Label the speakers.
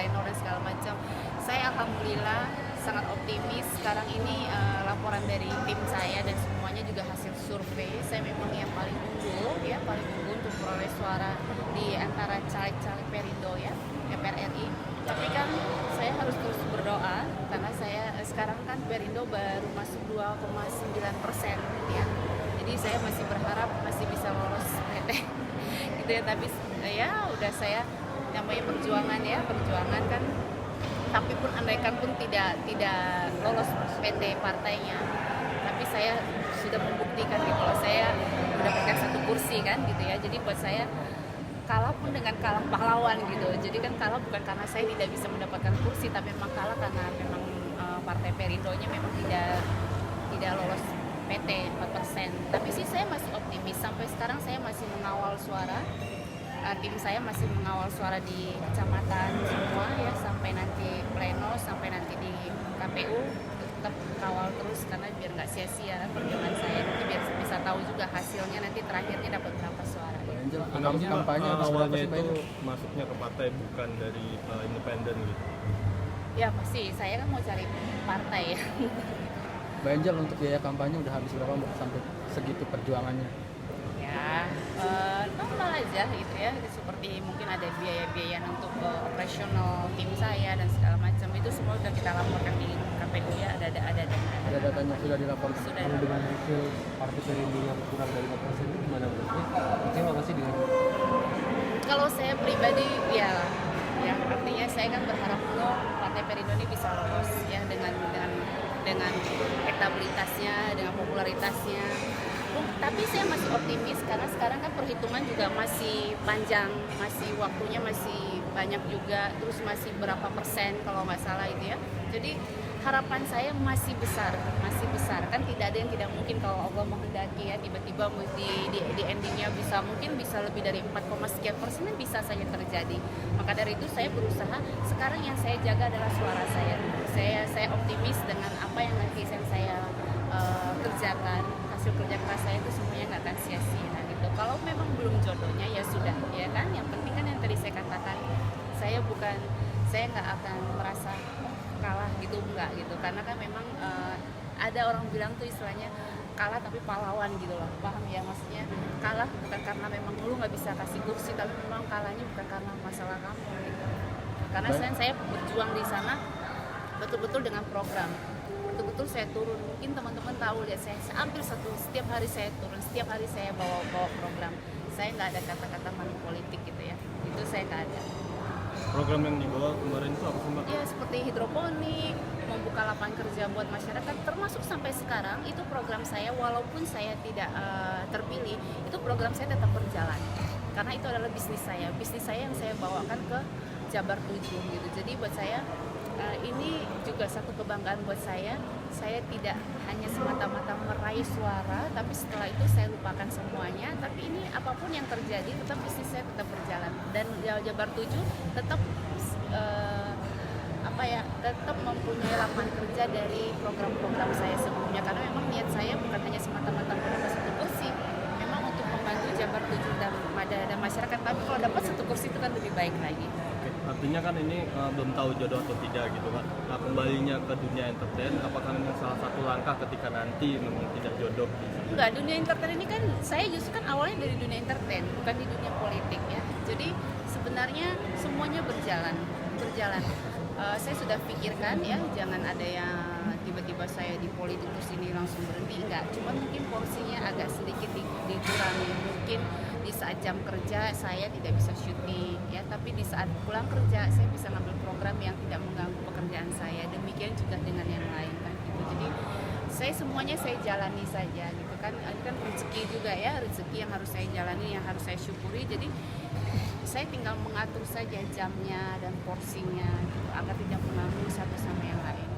Speaker 1: pleno dan segala macam. Saya alhamdulillah sangat optimis. Sekarang ini laporan dari tim saya dan semuanya juga hasil survei, saya memang yang paling unggul ya, paling unggul untuk peroleh suara di antara caleg-caleg Perindo ya, DPR RI. Tapi kan saya harus terus berdoa karena saya sekarang kan Perindo baru masuk 2,9% ya. Jadi saya masih berharap masih bisa lolos PT gitu ya, tapi ya udah saya namanya perjuangan ya, perjuangan kan. Tapi pun andaikan pun tidak lolos PT partainya, tapi saya sudah membuktikan gitu loh, saya mendapatkan satu kursi kan gitu ya. Jadi buat saya kalah pun dengan kalah pahlawan gitu. Jadi kan kalah bukan karena saya tidak bisa mendapatkan kursi, tapi memang kalah karena memang partai Perindonya memang tidak lolos PT 4%. Tapi sih saya masih optimis, sampai sekarang saya masih mengawal suara. Tim saya masih mengawal suara di kecamatan semua ya, sampai nanti pleno, sampai nanti di KPU tetap kawal terus karena biar nggak sia-sia perjuangan saya, nanti biar bisa tahu juga hasilnya nanti terakhirnya dapat berapa suara.
Speaker 2: Kampanye awalnya itu masuknya ke partai bukan dari independen gitu.
Speaker 1: Ya pasti, saya kan mau cari partai ya.
Speaker 3: Mbak Angel, untuk biaya kampanye udah habis berapa Mbak sampai segitu perjuangannya?
Speaker 1: Ya normal aja gitu ya, seperti mungkin ada biaya-biaya untuk operasional tim saya dan segala macam, itu semua udah kita laporkan di KPU ya, ada
Speaker 3: Datanya sudah dilaporkan.
Speaker 1: Sudah.
Speaker 4: Kalau dengan hasil partai Perindo yang kurang dari 4% itu gimana berarti? Kecewa nggak sih dengan
Speaker 1: Kalau saya pribadi ya artinya saya kan berharap partai Perindo ini bisa lolos ya dengan elektabilitasnya, dengan popularitasnya. Tapi saya masih optimis karena sekarang kan perhitungan juga masih panjang, masih waktunya masih banyak juga, terus masih berapa persen kalau nggak salah itu ya. Jadi harapan saya masih besar kan, tidak ada yang tidak mungkin kalau Allah menghendaki ya, tiba-tiba di endingnya mungkin bisa lebih dari 4, sekian persen bisa saja terjadi. Maka dari itu saya berusaha, sekarang yang saya jaga adalah suara saya. Saya optimis dengan apa yang nanti saya kerjakan, hasil kerja keras saya itu semuanya nggak akan sia-sia gitu. Kalau memang belum jodohnya ya sudah ya kan, yang penting kan yang tadi saya katakan, saya nggak akan merasa kalah gitu, enggak gitu, karena kan memang ada orang bilang tuh istilahnya kalah tapi pahlawan gitu loh, paham ya, maksudnya kalah bukan karena memang lu nggak bisa kasih kursi, tapi memang kalahnya bukan karena masalah kamu gitu. Karena saya berjuang di sana betul-betul dengan program, betul-betul saya turun. Mungkin teman-teman tahu lihat saya hampir setiap hari saya turun, setiap hari saya bawa program. Saya nggak ada kata-kata politik gitu ya, itu saya nggak ada.
Speaker 2: Program yang dibawa kemarin itu apa sih Mbak?
Speaker 1: Ya seperti hidroponik, membuka lapangan kerja buat masyarakat, termasuk sampai sekarang itu program saya, walaupun saya tidak terpilih, itu program saya tetap berjalan. Karena itu adalah bisnis saya yang saya bawakan ke Jabar 7 gitu. Jadi buat saya ini juga satu kebanggaan buat saya tidak hanya semata-mata meraih suara, tapi setelah itu saya lupakan semuanya. Tapi ini apapun yang terjadi, tetap bisnis saya tetap berjalan, dan Jabar 7 tetap tetap mempunyai lapangan kerja dari program-program saya sebelumnya, karena memang niat saya bukan hanya semata-mata mendapat satu kursi, memang untuk membantu Jabar 7 dan masyarakat. Tapi kalau dapat satu kursi itu kan lebih baik lagi.
Speaker 2: Artinya kan ini belum tahu jodoh atau tidak gitu kan. Nah, kembalinya ke dunia entertain, apakah memang salah satu langkah ketika nanti memang tidak jodoh?
Speaker 1: Enggak, dunia entertain ini kan saya justru kan awalnya dari dunia entertain, bukan di dunia politik ya. Jadi sebenarnya semuanya berjalan. Saya sudah pikirkan ya, jangan ada yang tiba-tiba saya di politik terus ini langsung berhenti, enggak. Cuma mungkin porsinya agak sedikit dikurangi. Mungkin di saat jam kerja saya tidak bisa syuting ya, tapi di saat pulang kerja saya bisa ngambil program yang tidak mengganggu pekerjaan saya. Demikian juga dengan yang lain kan gitu. Jadi semuanya saya jalani saja gitu kan. Ini kan rezeki juga ya, rezeki yang harus saya jalani, yang harus saya syukuri. Jadi saya tinggal mengatur saja jamnya dan porsinya gitu, agar tidak mengganggu satu sama yang lain.